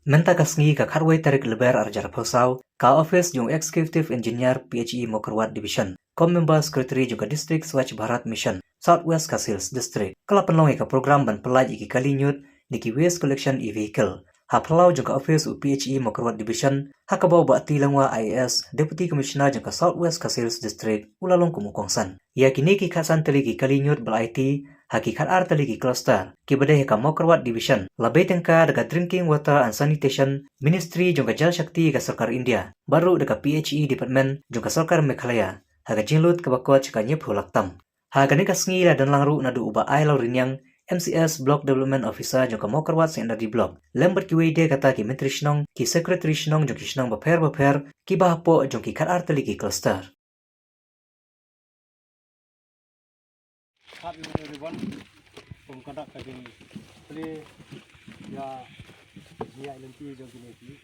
Menta kasngi ka kharwai tarik leber arjar phosau ka office jung executive engineer PHE Mokerwat division kom member secretary juga district Swachh Bharat mission Southwest Kasils district kala penlongi ka program ban pelaj iki kalinyut niki waste collection e-vehicle ha phalau juga office u PHE Mokerwat division ha kabau ba tilangwa IAS deputy commissioner juga Southwest Kasils district ulalong kumukongsan ya kini ki khasan teligi kalinyut bal IT hakikat artaligi cluster kibadai ka Mokerwat division labai tengka dekat drinking water and sanitation ministry juga jal shakti ka sarkar India baru dekat PHE department juga sarkar Meghalaya haga jinglut ka bakot chika nyep hulaktam haga ni kasngi la dan langru nadu uba ai lau rinyang MCS Block Development Officer juga Mokerwat Secondary Block lembat ki wede kata ki menteri shnong ki secretary shnong jong ki shnong baper ki bahapo jong ki khat artaligi cluster. Hi everyone, from Kadak again. Today, ya LNT jom kini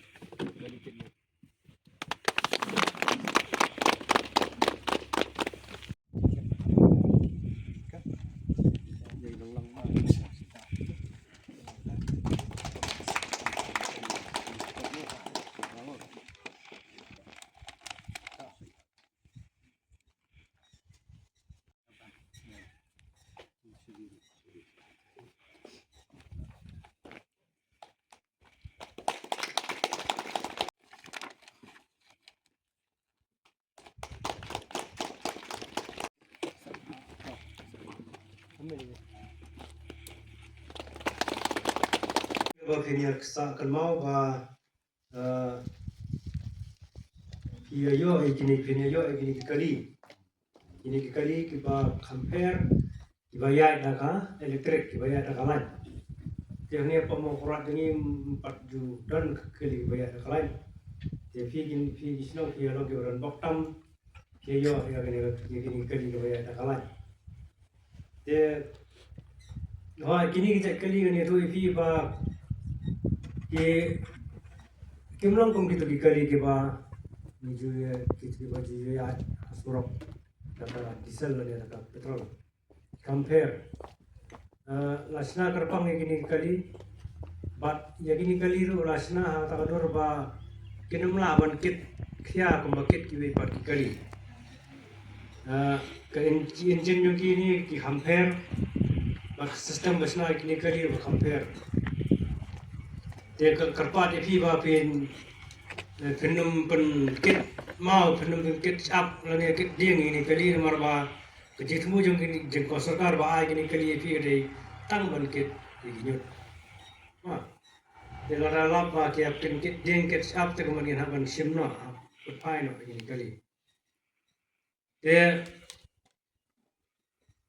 balik ni. Kini sa kalmau ba yo kini kali kita compare dibayar dah elektrik dibayar dah lain. Yang ni pemokorat ini 4 juta kali dibayar dah lain. Jadi fi sino fi lo ke orang boktam ke yo ya kini kali dibayar dah lain. Kini kita kali ni tu fi ba ke kimlong kong gitu kali ke ba ni kita ba ya surok kata diesel le kata petrol compare lasna kerpang gini kali bat ya gini kali ru lasna ta kador ba kinumla ban kit khia ko bakit ki ba kali ke engine yung kini ki compare ba system lasna gini kali ba compare te kerpa te phi ba pin penum pen kit mau penum kit up lagi kit ding ini kali nomor ba kejitmu jong kini jeng ko sarkar ba ai kini kali phi de tang ban kit ini de la la ba ki ap kit ding kit up te kemudian haban simno pai no ini kali de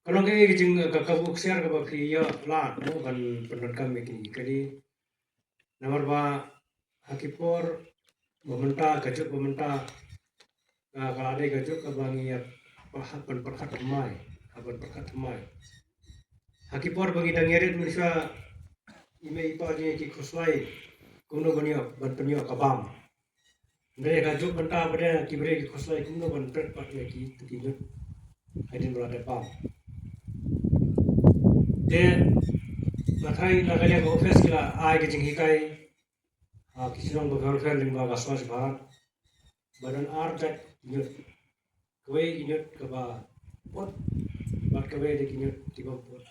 kalau kayak jeng ka buk share ka ba phi ya la no ban penat kami kini kali nomor ba hakipor meminta gajuk meminta kalau ada gajuk abangi ya perkat mai hakipor bagi dangerit manusia ime ipa ni ki khuslai kuno banyo ban penyo kabam ndai gajuk benta pada ki bre ki khuslai kuno ban pret pat le ki tukinyo hadin berada pam de mathai nagalia office kila ai ki jinghikai किसी बगल लिंबा स्वच्छ Bharat badan ardat nyut kwe nyut kaba pot bat kwe de nyut tiba pot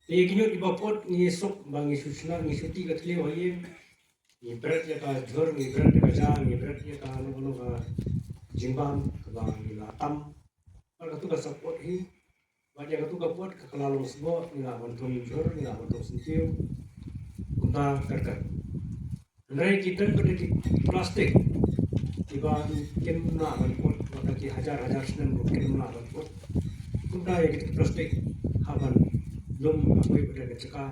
nyut tiba pot ni sok bangi susna ni suti katli hoye ni berat ya ka jor ni berat ya ka ja ni berat ya ka no ka jimbam kaba ni latam al ka tu ka support hi bat ya ka tu ka pot ka kalalong sbo ni la bantung jor ni la bantung sintiu kunta karkar Nai kita berdiri plastik, tiba kem na berpot, maka ki hajar senang kem na berpot. Kita yang kita plastik, haban belum apa pada cekah,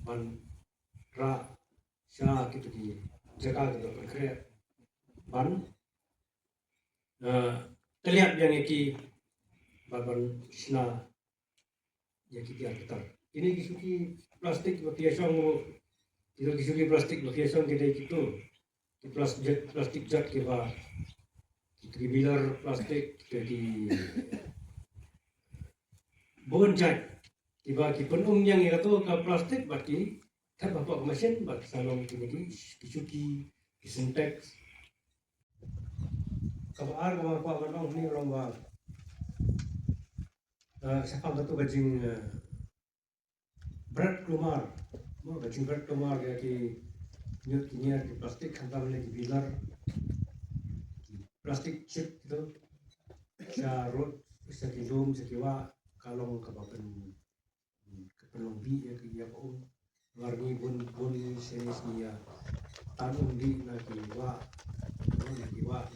ban ra, sya gitu di cekah gitu berkreat, ban terlihat yang iki baban sna, yang kita kita. Ini kisuki plastik biasa tidak kisuki plastik biasa kita itu plastik jet kita bilar plastik jadi bon jet tiba ki penung yang itu ke plastik baki kan bapak mesin bak salong kini dicuci disintek kabar bapak menong ni lomba siapa tu gajing berat keluar mau gajing berat keluar ya ki nyut kinya di plastik hantar lagi bilar plastik chip itu carut sekilum sekiwa kalong kabapen kepenuhi ya ki ya om warni bun senis dia tanung di nakiwa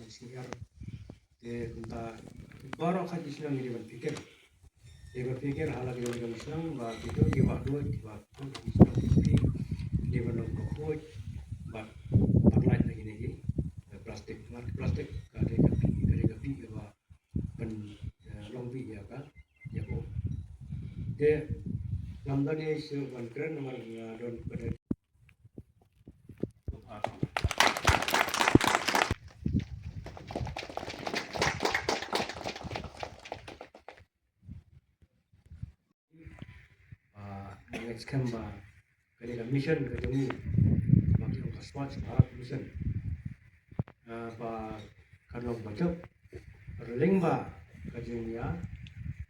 nasiar ke kunta baru kaji senang ini berpikir hal lagi yang senang bah itu di waktu senang tapi di mana kokot bah parlait lagi lagi plastik kapi bah pen longbi ya kan ya ko de lamdani se wan keren nomor don pada next kan bah ketika mission ketemu bagi orang Swatch Bharat mission bah kalau baca berling bah kajian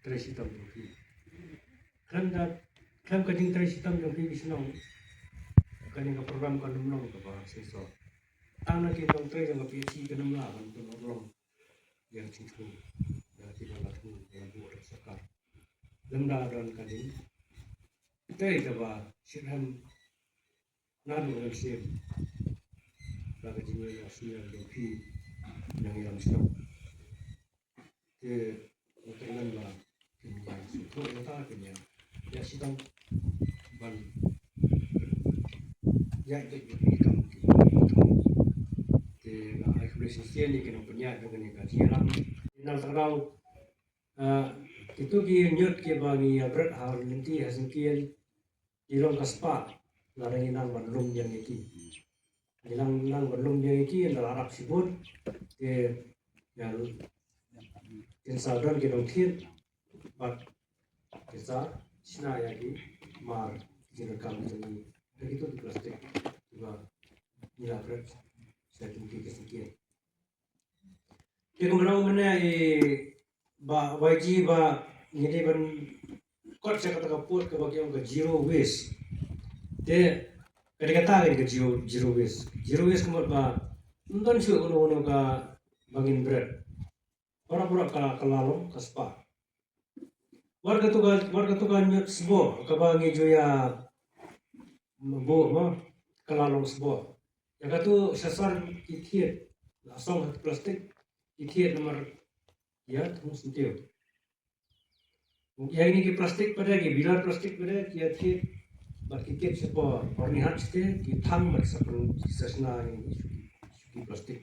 trace hitam joki kan kajing trace hitam joki bisnong kan program kan nong ke bah seso tanah kita trace yang PhD kan nong lah kan orang yang cincin yang tidak laku yang buat sekar lemda dan kajing kita itu bah sirham nadu dan sir bagi jenis asli yang joki yang senang ke makanan lah kenya suku kota kenya ya sidang ban ya itu ikan ke akhirnya sih ni kena punya dengan gaji lang nang terang itu ki nyut ke bagi berat hal nanti hasil kian ilong kaspa larang inang belum yang iki ilang nang belum yang iki adalah Arab sibut ke yang insadon kita ukir bak kita Cina lagi mar direkam ini begitu di plastik juga nilai berat saya tinggi kesekian dia kemudian mana ba YG ba ini ban kot saya kata kaput ke bagian ke zero waste dia kata ke zero waste kemudian ba nonton sih kono ka bangin berat orang kalalong kaspa warga tugan nyut sebo kabangi joya bo kalalong sebo yang katu sasar itiet asong plastik itiet nomor ya terus sentiu yang ini ki plastik pada ki bilar plastik pada ki itiet bat itiet sebo warni hat ste ki thang mat sapun sasna ini suki plastik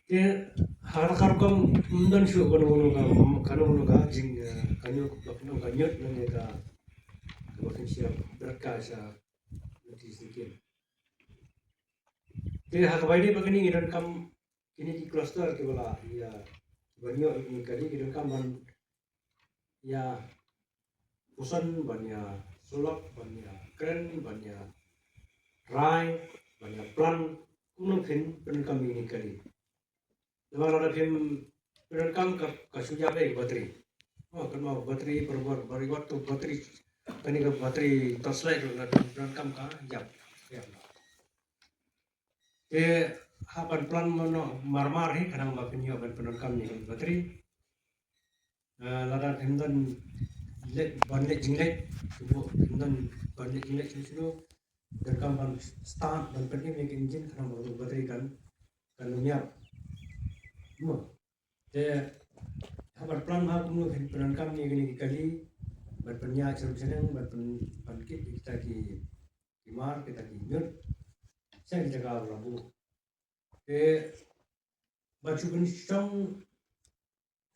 ya harkar kam undan shu kanu ga jing kanyo bakno kanyot nang ka bakin siap berka sa nanti sedikit ya hak bayi begini dan kam ini di cluster ke bola ya banyak ini kali dan kam ban ya pusan banyak sulap banyak keren banyak rai banyak plan mungkin dan kami ini kali Lepas ada film perekam kasunya bateri. Oh, kan mau bateri perbuat waktu bateri tadi ke bateri torchlight perekam jam. Ya. Hapan plan mono marmar he kadang bakin yo ban perekam ni bateri. Ladan hendan lek banlek jinglek tubuh hendan banlek jinglek situ perekam ban start ban pergi make engine kadang baru bateri kan nyiap habar plan aku peran kami ini kali berpenyak senang berpenkit kita ki kimar kita ki nyut saya kita kau labu baju penisong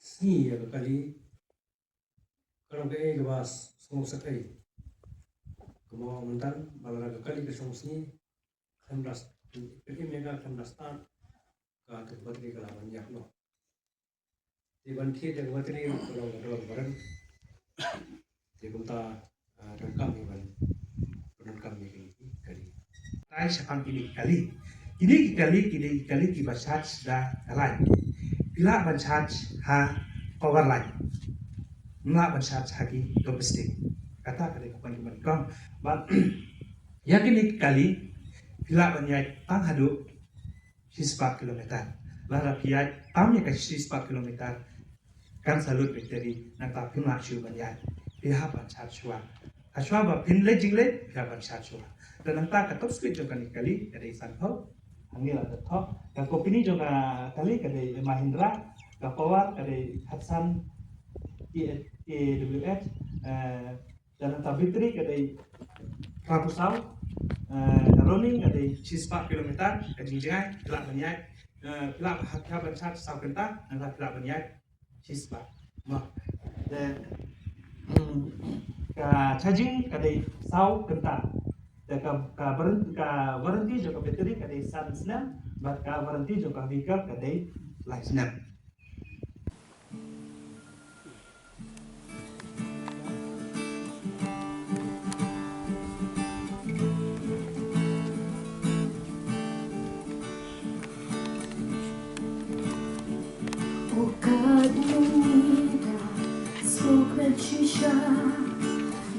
sni ya kali kalau ke bas semua sekai kemau mentan balaga kali ke semua sni 16 pergi mereka 16 tahun ke bateri kalau banyak no di banti dan bateri kalau ada barang di kunta dan kami ban peran kami ai sapang kini kali ki basat da alai pila bansat ha power line na bansat hagi domestik kata kali kapan kuman kong ba yakin kali pila banyai tang hadu 4 kilometer lara piai tamnya ke 4 kilometer kan salut bakteri nang ta pina chu banyai pihak bansat chua aswa ba pinle jingle pihak bansat chua dan nang ta ka top speed jo kan kali ada isan ho angil ada top ka kopini jo ka kali kada Mahindra ka Power kada Hudson EWS dan nang ta bateri kada Rapusau running kada 4 kilometer ka jingjai kelak banyai kelak hak bansat sau kenta nang ta kelak banyai 4 ma dan ka charging kada sau kenta ka berhenti juga bateri kadai sun snap bat ka berhenti juga vehicle kadai light snap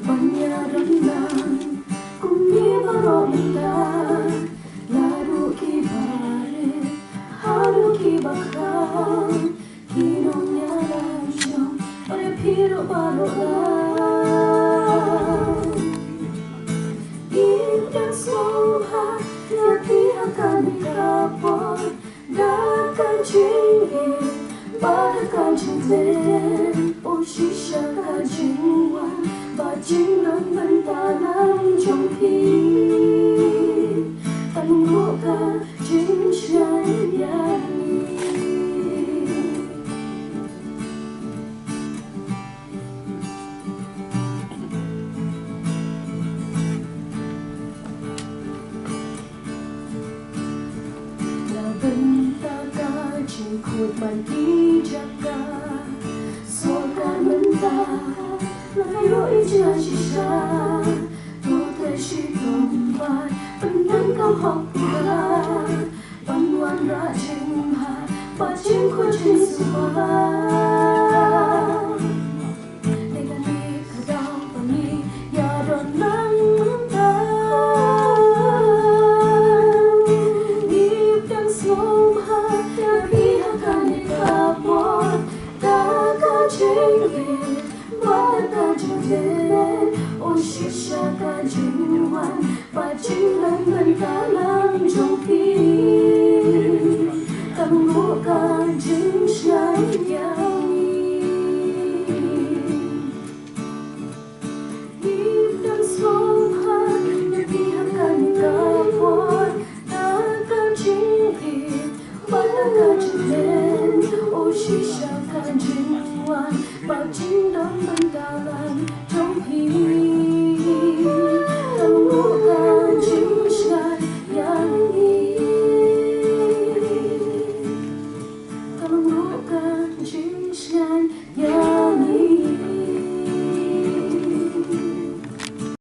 banyak rendang kumi baroda laru kibare haru kibakar kinonya lanjong oleh piro baroda indah soha ya pihakkan dikapor dakan jingin badakan jingin oh shisha kajingwan bajing lang bantalan trong khi tận ngộ ca chính trái nhani là benta ca chính khôi bàn đi jaka so ca benta lỗi chưa chỉ xa tôi thấy chỉ không phải vẫn đang cao học ca văn ngoan ra trình hạ và chính khối trình sự hoa để ta đi cả đau và mi nhà đón nắng ta nhịp đang sông hạ nhà khi hạ ca đi cả bó ta ca trình về badakan jingin oh shisha ka jingwan bajing lang bantala